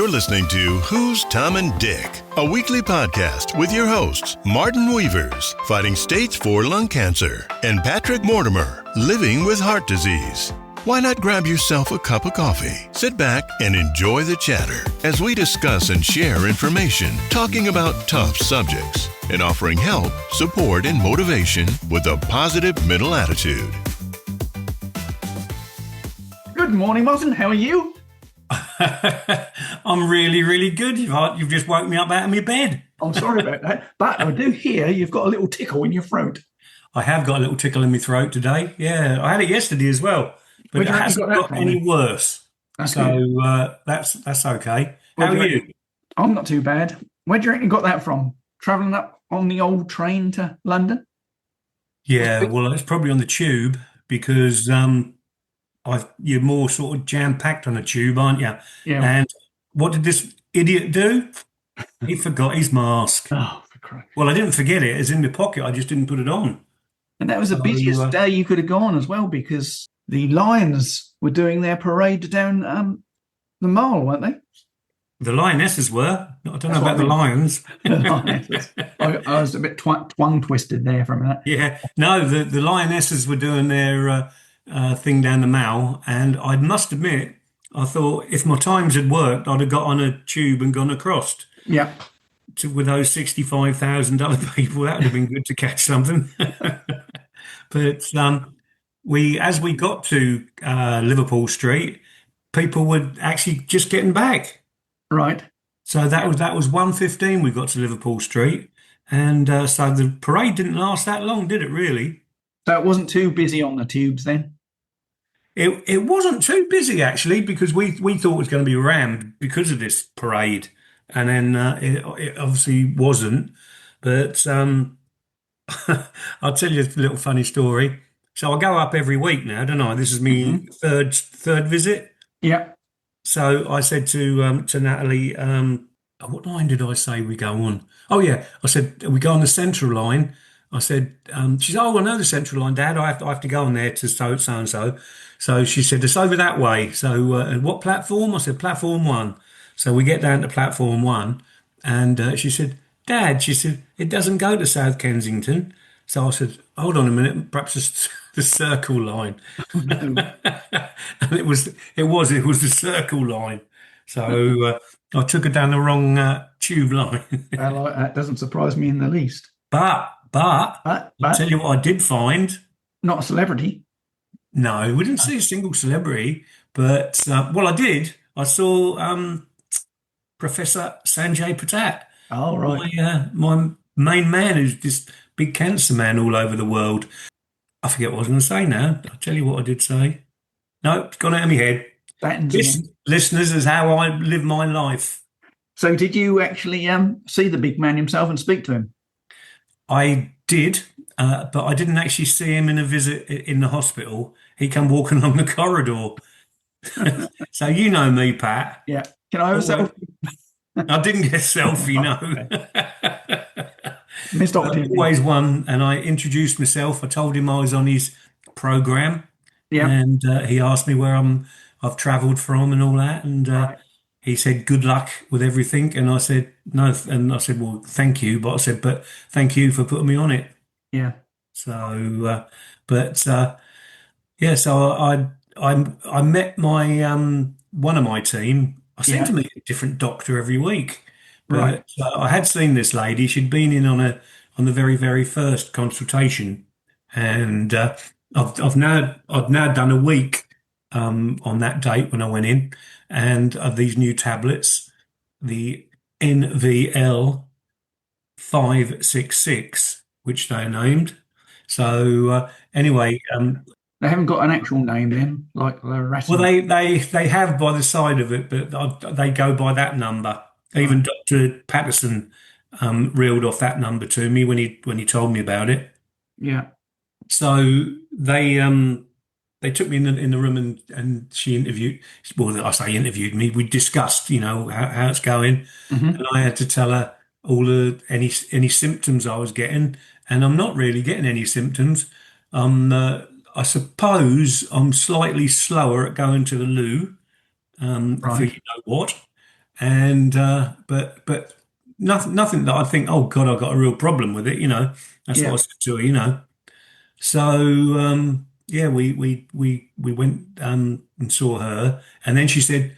You're listening to Who's Tom and Dick, a weekly podcast with your hosts, Martin Weavers, fighting stage 4 lung cancer, and Patrick Mortimer, living with heart disease. Why not grab yourself a cup of coffee, sit back, and enjoy the chatter as we discuss and share information, talking about tough subjects, and offering help, support, and motivation with a positive mental attitude. Good morning, Martin. How are you? I'm really, really good. You've just woke me up out of my bed. I'm sorry about that, but I do hear you've got a little tickle in your throat. I have got a little tickle in my throat today. Yeah, I had it yesterday as well, but it hasn't got any worse. That's okay. How are you? I'm not too bad. Where do you reckon you got that from? Travelling up on the old train to London? Yeah, well, it's probably on the tube because you're more sort of jam-packed on a tube, aren't you? Yeah. And what did this idiot do? He forgot his mask. Oh, for Christ. Well, I didn't forget it. It's in my pocket. I just didn't put it on. And that was the busiest day you could have gone as well, because the Lions were doing their parade down the Mall, weren't they? The Lionesses were. I don't know about the Lions. I was a bit tongue twisted there for a minute. Yeah. No, the Lionesses were doing their thing down the Mall, and I must admit, I thought if my times had worked, I'd have got on a tube and gone across. Yeah. With those 65,000 other people, that would have been good to catch something. But as we got to Liverpool Street, people were actually just getting back. Right. So that was 1:15 we got to Liverpool Street, and so the parade didn't last that long, did it really? So it wasn't too busy on the tubes then? It wasn't too busy actually, because we thought it was going to be rammed because of this parade, and then it obviously wasn't. But I'll tell you a little funny story. So I go up every week now, don't I? This is me third visit. Yeah. So I said to Natalie, what line did I say we go on? Oh yeah, I said we go on the Central line. I said, she said, "Oh, I know the Central line, Dad. I have to go on there to so and so." So she said, "It's over that way." So what platform? I said, "Platform 1." So we get down to platform 1, and she said, "Dad," she said, "it doesn't go to South Kensington." So I said, "Hold on a minute, perhaps it's the Circle line." And it was the Circle line. So I took her down the wrong tube line. Well, that doesn't surprise me in the least. But I'll tell you what I did find. Not a celebrity. No, we didn't see a single celebrity, but well, I did. I saw Professor Sanjay Patat. Oh, right. My main man, who's this big cancer man all over the world. I forget what I was going to say now. I'll tell you what I did say. No, it's gone out of my head. Listeners, is how I live my life. So did you actually see the big man himself and speak to him? I did, but I didn't actually see him in a visit in the hospital. He come walking along the corridor. So you know me, Pat. Yeah. Can I have a selfie? I didn't get a selfie, no. Missed opportunity. Always one, and I introduced myself. I told him I was on his program, and he asked me where I've travelled from and all that, and he said good luck with everything, and I said no, and I said, well, thank you, but I said, but thank you for putting me on it. Yeah. So, yeah, so I met my one of my team. I seem to meet a different doctor every week. Right. But I had seen this lady. She'd been in on the very, very first consultation, and I've now done a week on that date when I went in, and of these new tablets, the NVL 566, which they named. So anyway, they haven't got an actual name then, like the rest. Well, they have by the side of it, but they go by that number. Even Dr. Patterson reeled off that number to me when he told me about it. Yeah. So they took me in the room and she interviewed. Well, I say interviewed me. We discussed, how it's going, and I had to tell her all any symptoms I was getting, and I'm not really getting any symptoms. I suppose I'm slightly slower at going to the loo, for you know what. and but nothing that I think, oh God, I've got a real problem with it. That's what I Yeah. said to her. So yeah, we went and saw her, and then she said,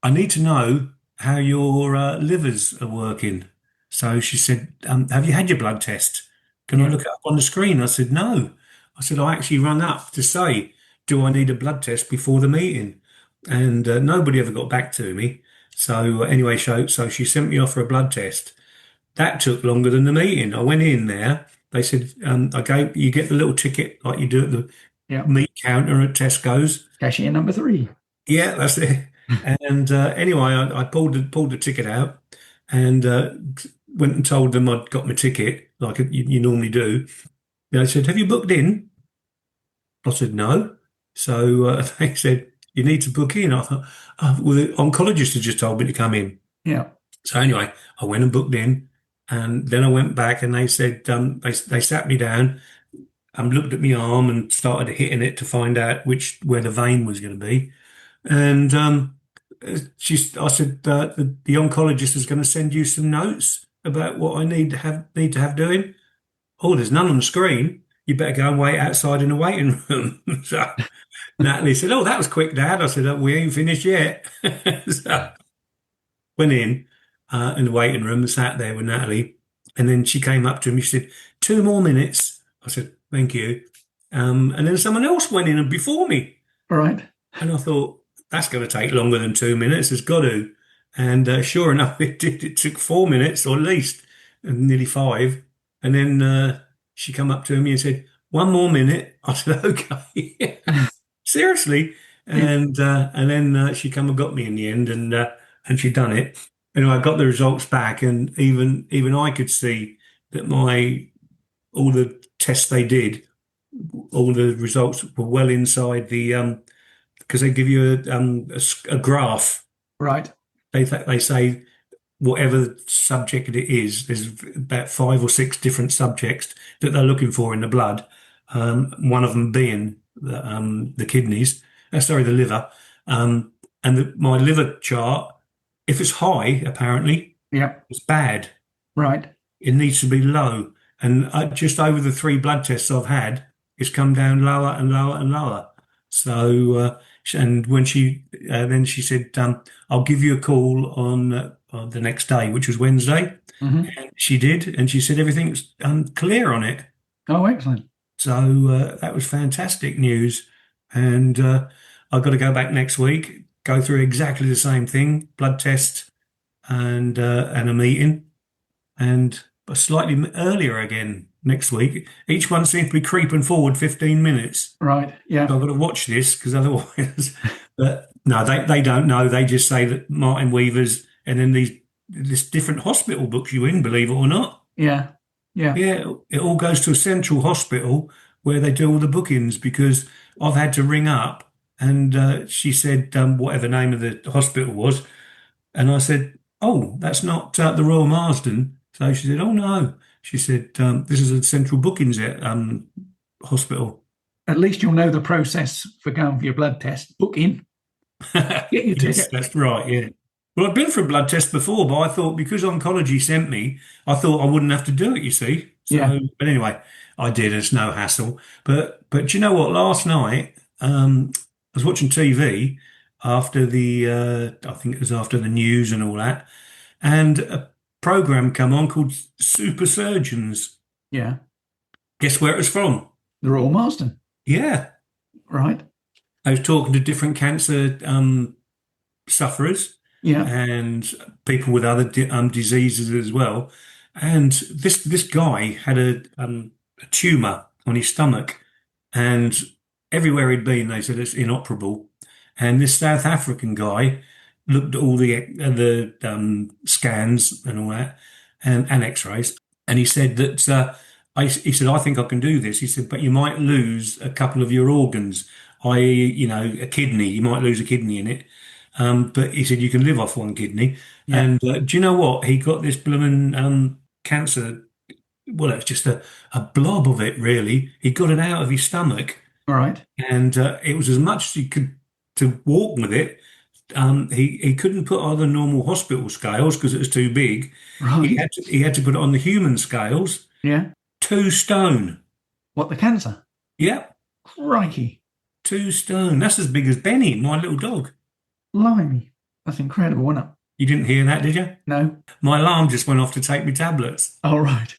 I need to know how your livers are working. So she said, have you had your blood test? Can I Yeah. look it up on the screen? I said, no. I said, I actually rang up to say, do I need a blood test before the meeting? And nobody ever got back to me. So anyway, so she sent me off for a blood test. That took longer than the meeting. I went in there. They said, you get the little ticket like you do at the Yeah. meat counter at Tesco's. Cashier number three. Yeah, that's it. And anyway, I pulled the ticket out and went and told them I'd got my ticket, like you normally do. They said, "Have you booked in?" I said, "No." So they said, "You need to book in." I thought, oh, well, the oncologist had just told me to come in. Yeah. So anyway, I went and booked in, and then I went back, and they said they sat me down and looked at my arm and started hitting it to find out where the vein was going to be. And I said, the oncologist is going to send you some notes about what I need to have doing. Oh, there's none on the screen. You better go and wait outside in the waiting room. So Natalie said, "Oh, that was quick, Dad." I said, "Oh, we ain't finished yet." So went in the waiting room and sat there with Natalie. And then she came up to me. She said, "2 more minutes." I said, "Thank you." And then someone else went in and before me. All right. And I thought, that's going to take longer than 2 minutes. It's got to. And sure enough, it did. It took 4 minutes or at least, and nearly five. And then she come up to me and said, "1 more minute." I said, "Okay." Seriously. Yeah. And then she come and got me in the end, and she done it. Anyway, I got the results back, and even I could see that my all the tests they did, all the results were well inside the because they give you a graph. Right. They say whatever subject it is, there's about 5 or 6 different subjects that they're looking for in the blood. One of them being the kidneys, sorry, the liver. My liver chart, if it's high, apparently Yeah. it's bad. Right. It needs to be low. And just over the 3 blood tests I've had, it's come down lower and lower and lower. So, and when then she said, "I'll give you a call on the next day," which was Wednesday. Hmm. And she did, and she said everything's clear on it. Oh, excellent. So that was fantastic news. And I've got to go back next week, go through exactly the same thing, blood test and a meeting and slightly earlier again next week. Each one seems to be creeping forward 15 minutes. Right. So Yeah. I've got to watch this because otherwise, but no, they don't know. They just say that Martin Weaver's and then this different hospital books you in, believe it or not. Yeah. Yeah. Yeah, it all goes to a central hospital where they do all the bookings because I've had to ring up and she said whatever name of the hospital was, and I said, "Oh, that's not the Royal Marsden." So she said, "Oh no." She said, "This is a central bookings hospital." At least you'll know the process for going for your blood test. Book in, get your Yes, ticket. that's right. Yeah. Well, I've been for a blood test before, but I thought because oncology sent me, I thought I wouldn't have to do it, you see. Yeah. So, but anyway, I did. It's no hassle. But do you know what? Last night, I was watching TV after I think it was after the news and all that, and a program come on called Super Surgeons. Yeah. Guess where it was from? The Royal Marsden. Yeah. Right. I was talking to different cancer sufferers Yeah. and people with other diseases as well. And this guy had a tumor on his stomach, and everywhere he'd been, they said it's inoperable. And this South African guy looked at all the scans and all that, and X-rays, and he said that he said, "I think I can do this." He said, "But you might lose a couple of your organs, i.e., a kidney. You might lose a kidney in it." But he said you can live off one kidney. Yeah. And do you know what? He got this blooming cancer. Well, it's just a blob of it, really. He got it out of his stomach, All right. and it was as much as he could to walk with it. he couldn't put on the normal hospital scales because it was too big. Right. He had to put it on the human scales. Yeah. 2 stone. What, the cancer? Yep, Crikey. 2 stone. That's as big as Benny, my little dog. Blimey. That's incredible, isn't it? You didn't hear that, did you? No. My alarm just went off to take me tablets. All right.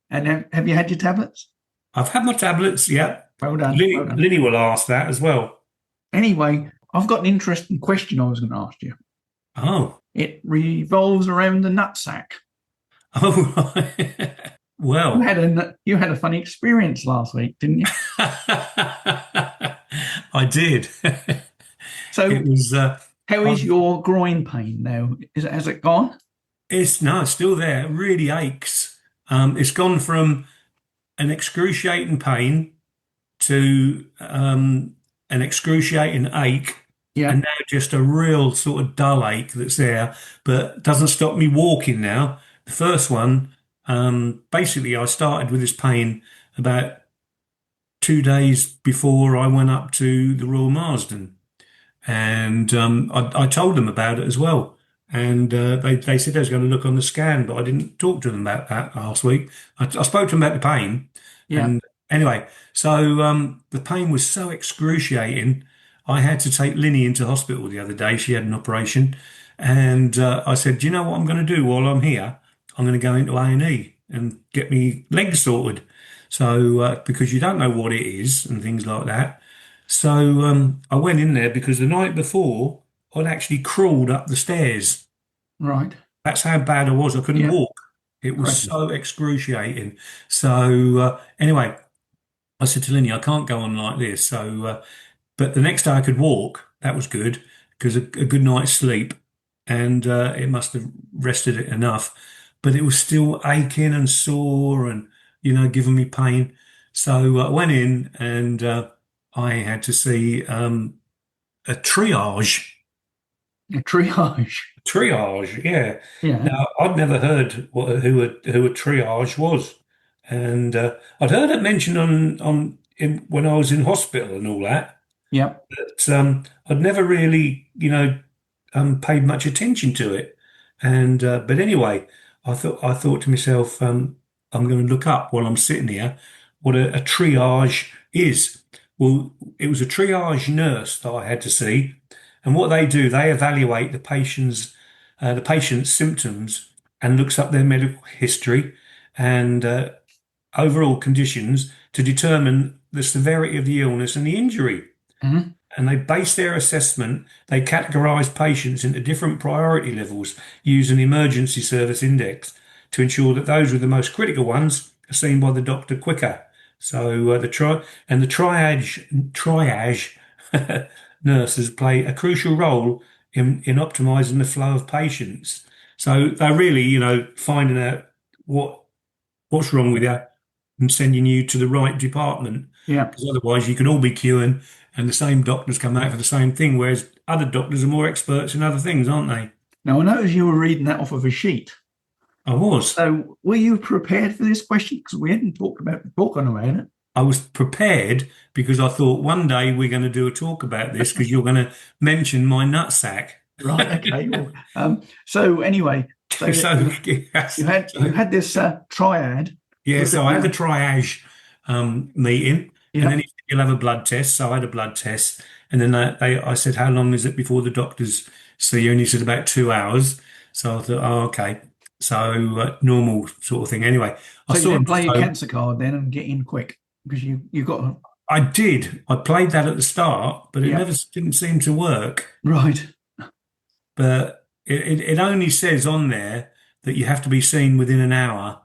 And have you had your tablets? I've had my tablets. Yep. Well done. Well done. Linny will ask that as well. Anyway, I've got an interesting question I was going to ask you. Oh, It revolves around the nutsack. oh, right. You Well, had a funny experience last week, didn't you? I did. So, It was. how is I've, your groin pain now? Has it gone? it's no, it's still there. It really aches. It's gone from an excruciating pain to an excruciating ache, Yeah. and now just a real sort of dull ache that's there, but doesn't stop me walking now. The first one, basically, I started with this pain about 2 days before I went up to the Royal Marsden. And I told them about it as well. And they said they was going to look on the scan, but I didn't talk to them about that last week. I spoke to them about the pain. Yeah. And anyway, so the pain was so excruciating. I had to take Linny into hospital the other day. She had an operation. And I said, do you know what I'm going to do while I'm here? I'm going to go into A&E and get me legs sorted. So, because you don't know what it is and things like that. So I went in there because the night before I'd actually crawled up the stairs. Right. That's how bad I was. I couldn't Yeah. walk. It was Crikey. so excruciating. So anyway, I said to Linny, I can't go on like this. So, but the next day I could walk. That was good because a good night's sleep, and it must have rested it enough. But it was still aching and sore, and giving me pain. So I went in and I had to see a triage. A triage. Triage, yeah. Yeah. Now I'd never heard who a triage was, and I'd heard it mentioned when I was in hospital and all that. Yep. But I'd never really, paid much attention to it. And but anyway, I thought to myself, I'm going to look up while I'm sitting here what a triage is. Well, it was a triage nurse that I had to see, and what they do, they evaluate the patient's symptoms and looks up their medical history and overall conditions to determine the severity of the illness and the injury. Mhm. And they base their assessment, they categorize patients into different priority levels using emergency service index to ensure that those with the most critical ones are seen by the doctor quicker. So the triage nurses play a crucial role in optimizing the flow of patients. So they're really, finding out what's wrong with you and sending you to the right department. Yeah. Because otherwise, you can all be queuing and the same doctors come out for the same thing, whereas other doctors are more experts in other things, aren't they? Now I noticed you were reading that off of a sheet. I was. So were you prepared for this question? Because we hadn't talking about it. I was prepared because I thought one day we're going to do a talk about this because you're going to mention my nutsack. Right. Okay. Well, so anyway, so So, yes. you had this triad. Yeah, Was so it I had the triage meeting, and Yeah. then you'll have a blood test. So I had a blood test, and then I said, "How long is it before the doctors see you?" And he said, "About 2 hours." So I thought, "Oh, okay." So normal sort of thing. Anyway, I So you saw him didn't play your home. cancer card then and get in quick because you got I did. I played that at the start, but it yeah. never didn't seem to work. Right. But it only says on there that you have to be seen within an hour,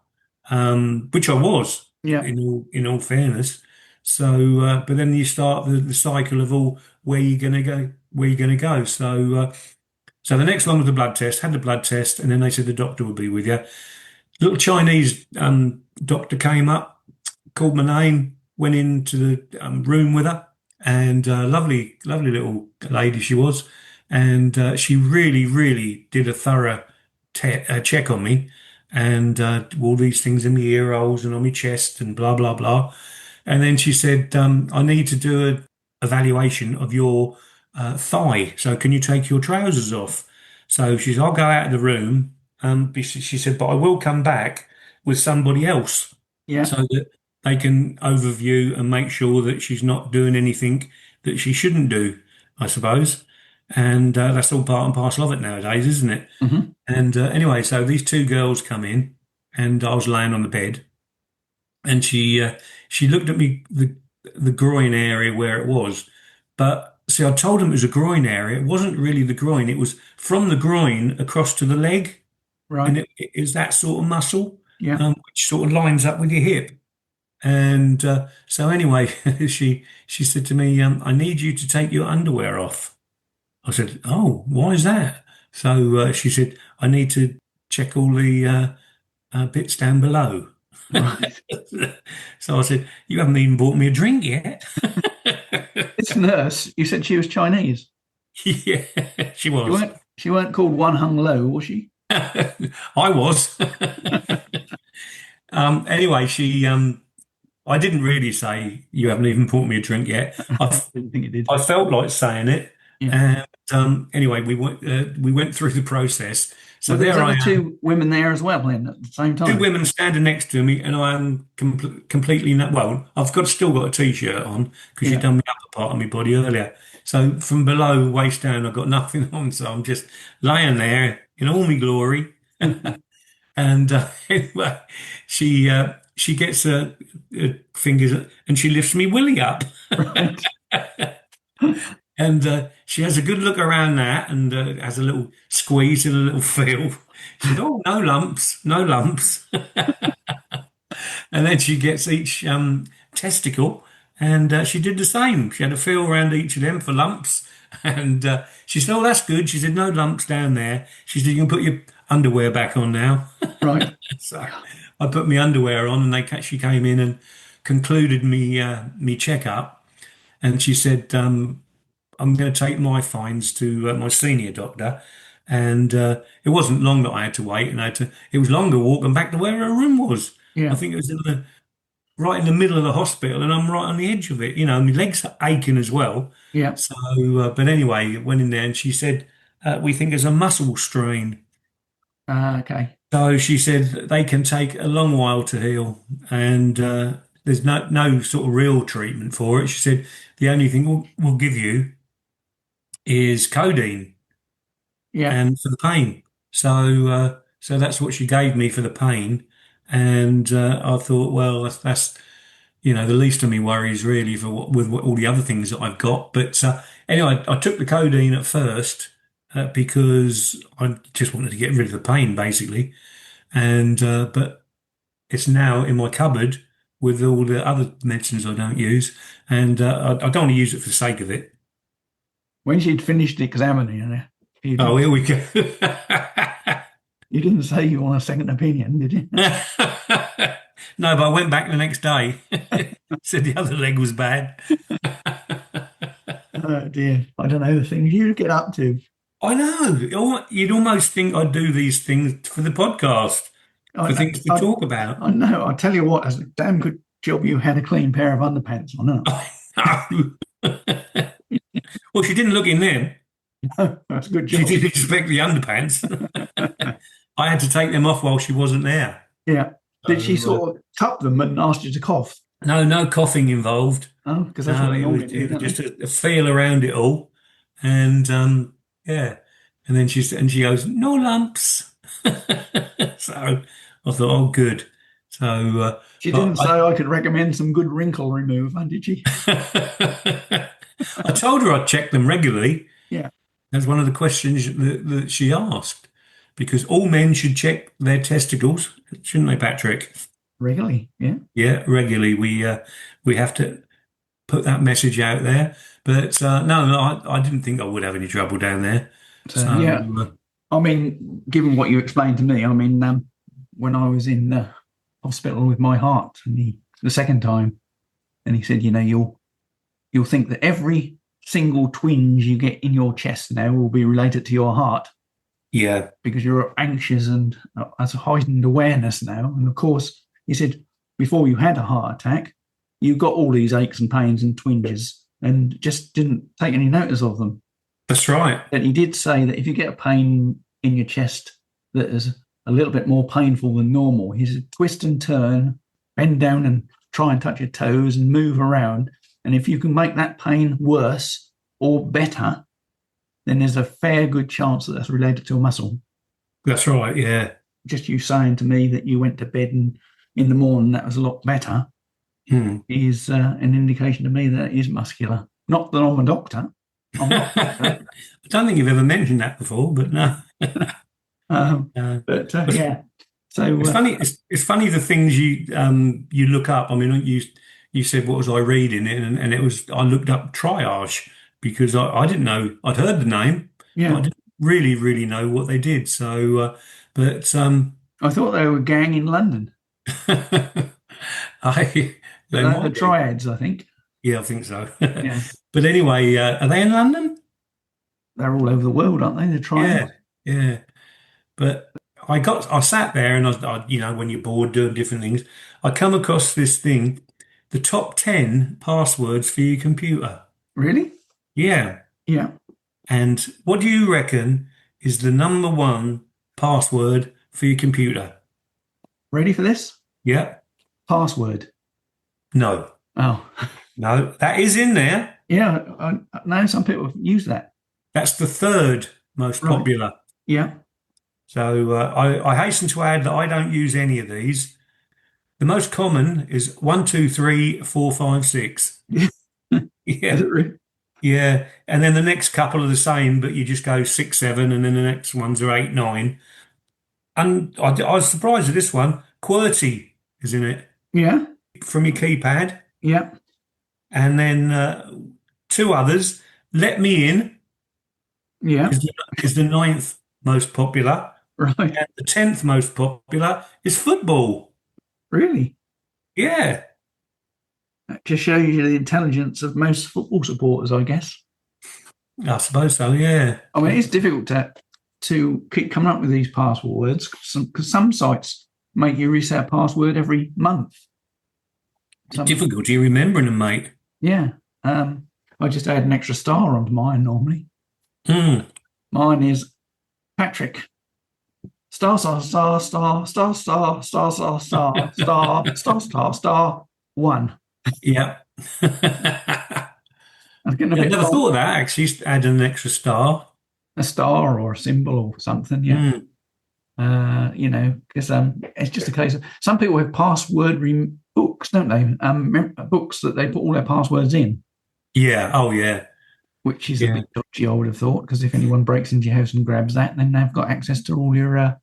which I was Yeah. in all fairness. So, but then you start the cycle of all where you're gonna go. So the next one was the blood test. Had the blood test, and then they said the doctor would be with you. Little Chinese doctor came up, called my name, went into the room with her, and lovely, lovely little lady she was, and she really, really did a thorough check on me, and all these things in the ear holes and on my chest and blah blah blah, and then she said, "I need to do a evaluation of your thigh. So can you take your trousers off? So she said, I'll go out of the room. She said, but I will come back with somebody else Yeah. so that they can overview and make sure that she's not doing anything that she shouldn't do, I suppose. And that's all part and parcel of it nowadays, isn't it? Hmm. And anyway, so these two girls come in, and I was laying on the bed, and she looked at me the groin area where it was, but see, I told them it was a groin area. It wasn't really the groin; it was from the groin across to the leg, and Right. it is that sort of muscle, Yeah. which sort of lines up with your hip. And so anyway, she said to me, "I need you to take your underwear off." I said, "Oh, why is that?" So she said, "I need to check all the bits down below." Right. So I said, "You haven't even bought me a drink yet." This nurse, you said she was Chinese. Yeah, she She was. weren't. She weren't called One Hung Lo, was she? I was. Anyway, I didn't really say you haven't even bought me a drink yet. Didn't think it did. I felt like saying it, Yeah. and anyway, we went through the process. So Well, there was there I other am, two women there as well, then at the same two time. women standing next to me, and I am completely well. I've got still got a t-shirt on because you've Yeah. done the upper part of my body earlier. So from below waist down, I've got nothing on. So I'm just laying there in all my glory. And anyway, she gets her fingers and she lifts me willy up. Right. And she has a good look around that and has a little squeeze and a little feel. She said, "Oh, no lumps, no lumps." And then she gets each testicle and she did the same. She had a feel around each of them for lumps. And she said, "Oh, that's good." She said, "No lumps down there." She said, "You can put your underwear back on now." Right. So I put my underwear on and she came in and concluded me checkup. And she said, I'm going to take my findings to my senior doctor. And it wasn't long that I had to wait, and it was longer walking back to where her room was. I Yeah. think it was right in the middle of the hospital, and I'm right on the edge of it. My legs are aching as well. Yeah. So, but anyway, went in there and she said, we think it's a muscle strain. Okay. So she said they can take a long while to heal, and there's no sort of real treatment for it. She said the only thing we'll give you is codeine Yeah. and for the pain. So that's what she gave me for the pain, and I thought, well, that's the least of me worries really for with all the other things that I've got. But anyway, I took the codeine at first because I just wanted to get rid of the pain, basically, and but it's now in my cupboard with all the other medicines I don't use, and I don't want to use it for the sake of it. When she'd finished examining her, Oh, here we go. you didn't say you want a second opinion, did you? No, but I went back the next day. Said the other leg was bad. Oh dear. I don't know the things you get up to. I know. You'd almost think I'd do these things for the podcast, I for know. things to talk about. I know. I tell you what, it's a damn good job you had a clean pair of underpants on, I know. Well, she didn't look in them. it? That's a good She job. didn't expect the underpants. I had to take them off while she wasn't there. Yeah. Did she So, sort of cup them and ask you to cough? no coughing involved. Oh, because that's what No, they it was, normally do, it was don't just they? a feel around it all, and yeah. And then she goes, "No lumps." So I thought, "Oh, good." So, She but didn't say I could recommend some good wrinkle remover, did she? I told her I'd check them regularly. Yeah. That's one of the questions that she asked, because all men should check their testicles, shouldn't they, Patrick? Regularly. Yeah. Yeah, regularly. We have to put that message out there. But no, I didn't think I would have any trouble down there. So, So yeah. I mean, given what you explained to me, I mean, when I was in the hospital with my heart and the second time, and he said, you'll think that every single twinge you get in your chest now will be related to your heart yeah, because you're anxious and has a heightened awareness now. And of course, he said, before you had a heart attack, you got all these aches and pains and twinges and just didn't take any notice of them. That's right. And he did say that if you get a pain in your chest that is a little bit more painful than normal, he said twist and turn, bend down and try and touch your toes and move around. And if you can make that pain worse or better, then there's a fair good chance that that's related to a muscle. That's right. Yeah. Just you saying to me that you went to bed and in the morning that was a lot better is an indication to me that it is muscular. Not that I'm a doctor. I'm not. I don't think you've ever mentioned that before, but no. Yeah. So it's funny. It's funny the things you look up. I mean, you said what was I reading, and it was I looked up triage because I didn't know. I'd heard the name, but I didn't really know what they did. So, I thought they were a gang in London. They might the be. Triads, I think. Yeah, I think so. Yeah. But anyway, are they in London? They're all over the world, aren't they? The Triads. Yeah. But I sat there and when you're bored doing different things, I come across this thing, the top 10 passwords for your computer. Really? Yeah. Yeah. And what do you reckon is the number one password for your computer? Ready for this? Yeah. Password. No. Oh. No, that is in there. Yeah. I know some people use that. That's the third most popular. Yeah. So I hasten to add that I don't use any of these. The most common is 1, 2, 3, 4, 5, 6. Yeah. Yeah. Is it really? Yeah. And then the next couple are the same, but you just go 6, 7, and then the next ones are 8, 9. And I was surprised at this one. QWERTY is in it. Yeah. From your keypad. Yeah. And then two others. Let Me In. Yeah. Is the ninth most popular. Right. And the 10th most popular is football. Really? Yeah. That just shows you the intelligence of most football supporters, I guess. I suppose so, yeah. I mean, it's difficult to keep coming up with these passwords because some sites make you reset a password every month. Difficulty remembering them, mate. Yeah. I just add an extra star onto mine normally. Mine is Patrick. Star, star, star, star, star, star, star, star, star, star, star, star, star, 1. Yeah. I never thought of that, actually, add an extra star. A star or a symbol or something, yeah. Because it's just a case of some people have password books, don't they? Books that they put all their passwords in. Yeah. Oh, yeah. Which is a bit dodgy, I would have thought, because if anyone breaks into your house and grabs that, then they've got access to all your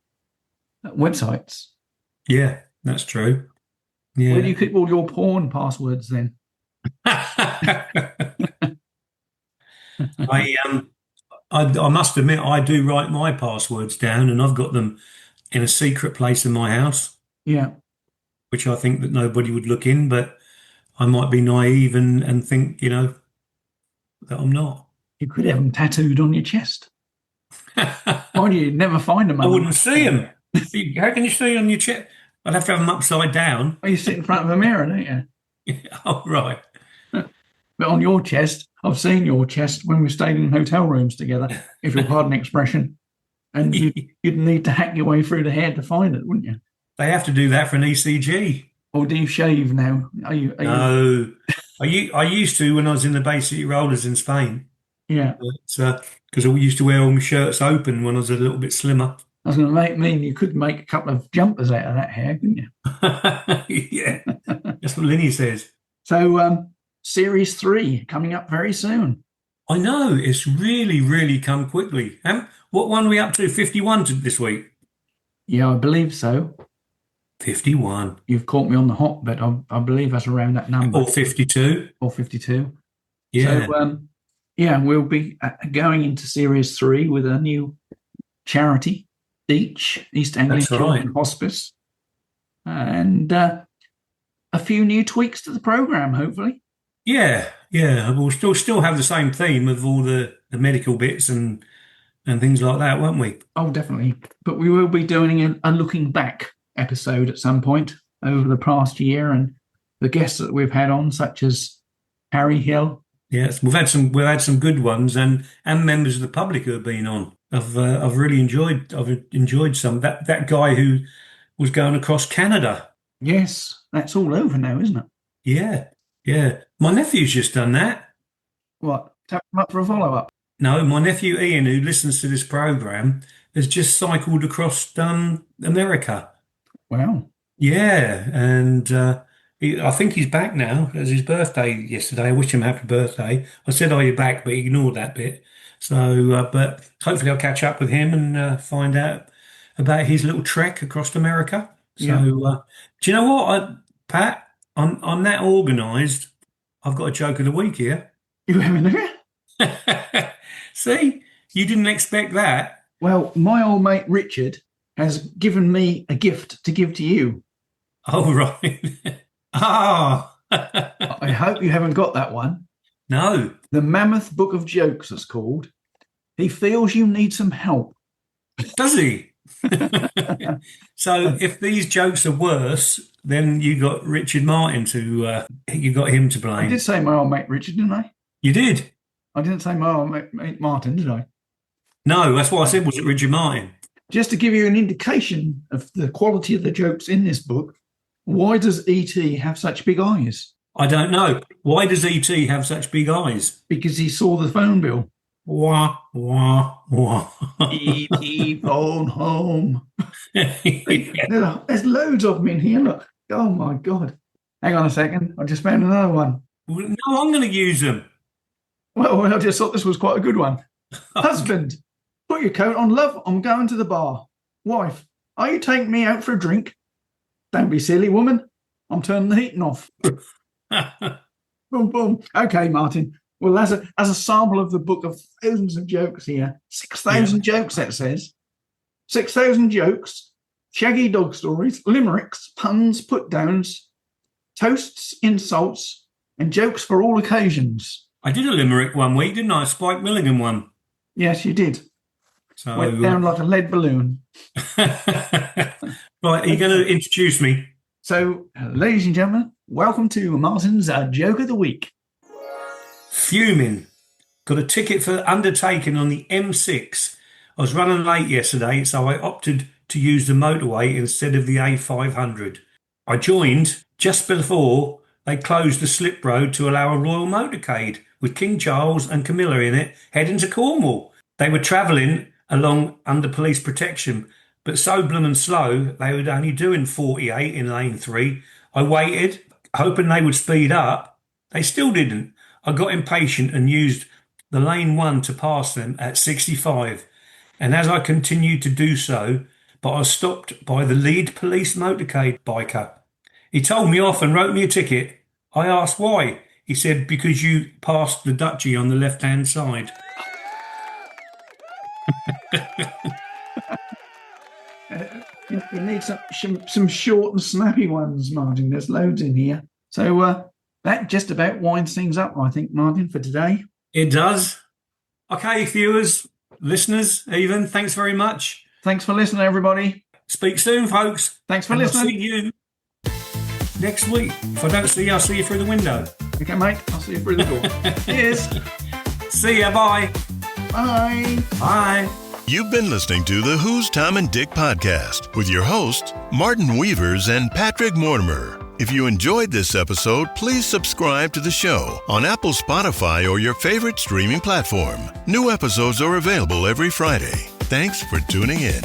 websites. Yeah, that's true. Yeah. Where do you keep all your porn passwords then? I must admit, I do write my passwords down, and I've got them in a secret place in my house. Yeah. Which I think that nobody would look in, but I might be naive and think, that I'm not. You could have them tattooed on your chest. Why do you never find them? I wouldn't see them. How can you see on your chest? I'd have to have them upside down. Oh, you sit in front of a mirror, don't you? Oh, right. But on your chest, I've seen your chest when we stayed in hotel rooms together, if you'll pardon the expression. And you'd need to hack your way through the hair to find it, wouldn't you? They have to do that for an ECG. Or do you shave now? No. I used to when I was in the Bay City Rollers in Spain. Yeah. Because I used to wear all my shirts open when I was a little bit slimmer. I was going to mean you could make a couple of jumpers out of that hair, couldn't you? Yeah. That's what Linny says. So, Series 3 coming up very soon. I know. It's really, really come quickly. What one are we up to? 51 this week? Yeah, I believe so. 51. You've caught me on the hop, but I believe that's around that number. Or 52. Or 52. Yeah. So, we'll be going into Series 3 with a new charity, East Anglia Children's Hospice, and a few new tweaks to the programme, hopefully. Yeah. We'll still have the same theme of all the medical bits and things like that, won't we? Oh, definitely. But we will be doing a looking back episode at some point over the past year and the guests that we've had on, such as Harry Hill, Yes, we've had some good ones, and members of the public who have been on. I've enjoyed some. That guy who was going across Canada. Yes, that's all over now, isn't it? Yeah, yeah. My nephew's just done that. What? Tap them up for a follow-up. No, my nephew Ian, who listens to this program, has just cycled across America. Wow. Yeah, and I think he's back now. It was his birthday yesterday. I wish him happy birthday. I said, "Are you back?" But he ignored that bit. So, but hopefully, I'll catch up with him and find out about his little trek across America. So, Yeah. do you know what, Pat? I'm that organised. I've got a joke of the week here. You having a See, you didn't expect that. Well, my old mate Richard has given me a gift to give to you. Oh, right. Ah, I hope you haven't got that one. no. The Mammoth Book of Jokes, it's called. He feels you need some help. Does he? So if these jokes are worse, then you got Richard Martin you got him to I blame. did say my old mate Richard, didn't I? You did? I didn't say my old mate Martin, did I? No, that's what I said. Was it Richard Martin? Just to give you an indication of the quality of the jokes in this book, why does E.T. have such big eyes? I don't know. Why does E.T. have such big eyes? Because he saw the phone bill. Wah, wah, wah. E.T. phone home. There's loads of them in here. Look. Oh my God. Hang on a second. I just found another one. No, I'm going to use them. Well, I just thought this was quite a good one. Husband, put your coat on, love. I'm going to the bar. Wife, are you taking me out for a drink? Don't be silly, woman. I'm turning the heating off. Boom, boom. Okay, Martin. Well, as a sample of the book of thousands of jokes here, 6,000 jokes, that says. 6,000 jokes, shaggy dog stories, limericks, puns, put-downs, toasts, insults, and jokes for all occasions. I did a limerick one week, didn't I? A Spike Milligan one. Yes, you did. So, went down like a lead balloon. Right, are you going to introduce me? So, ladies and gentlemen, welcome to Martin's Joke of the Week. Fuming. Got a ticket for undertaking on the M6. I was running late yesterday, so I opted to use the motorway instead of the A500. I joined just before they closed the slip road to allow a royal motorcade with King Charles and Camilla in it heading to Cornwall. They were travelling along under police protection, but so blooming slow they were only doing 48 in lane 3. I waited, hoping they would speed up. They still didn't. I got impatient and used the lane 1 to pass them at 65. And as I continued to do so, but I was stopped by the lead police motorcade biker. He told me off and wrote me a ticket. I asked why. He said, because you passed the duchy on the left-hand side. You need some short and snappy ones, Martin. There's loads in here. So that just about winds things up, I think, Martin, for today. It does. Okay, viewers, listeners, even, thanks very much. Thanks for listening, everybody. Speak soon, folks. Thanks for And listening. I'll see you next week. If I don't see you, I'll see you through the window. Okay, mate. I'll see you through the door. Cheers. See ya. Bye. Bye. Bye. You've been listening to the Who's Tom and Dick podcast with your hosts, Martin Weavers and Patrick Mortimer. If you enjoyed this episode, please subscribe to the show on Apple, Spotify, or your favorite streaming platform. New episodes are available every Friday. Thanks for tuning in.